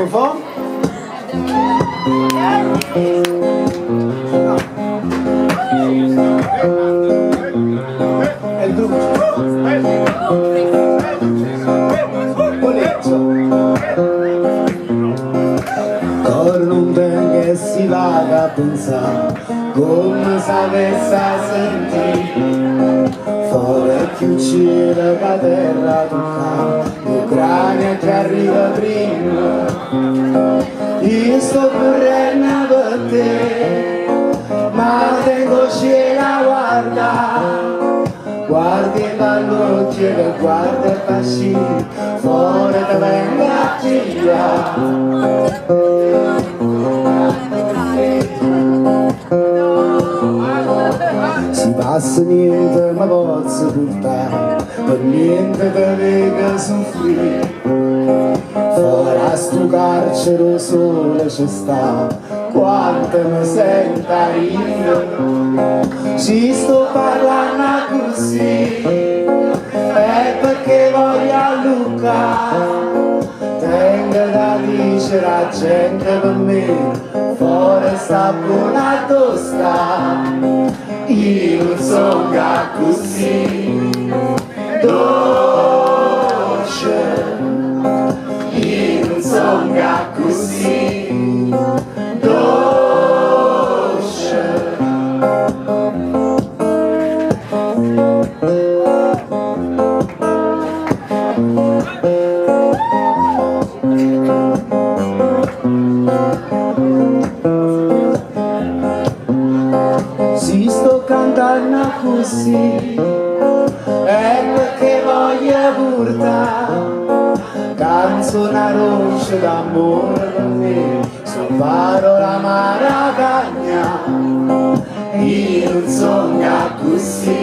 Fofò? È il gruppo. Bonezzo. Con che si vaga a pensare come sapesse sentire fuori più cielo che terra tocca l'Ucraina che arriva prima. Io sto correndo per te ma tengo cielo a guardare, guardi dall'occhio che guarda il fascino fuori da venga a girare. Si passa niente ma posso portare, per niente te vega soffrire. Fuori a sto carcere sole ci sta, quanto mi senta io. Ci sto parlando così, è perché voglio a Luca. Tengo da dire la gente per me, fuori sta buona tosta. Io non sono così dolce, io non sono così dolce. Si sto cantando così è perché voglio portare canzone rossa d'amore per me, su parola maragagna. Io non sono così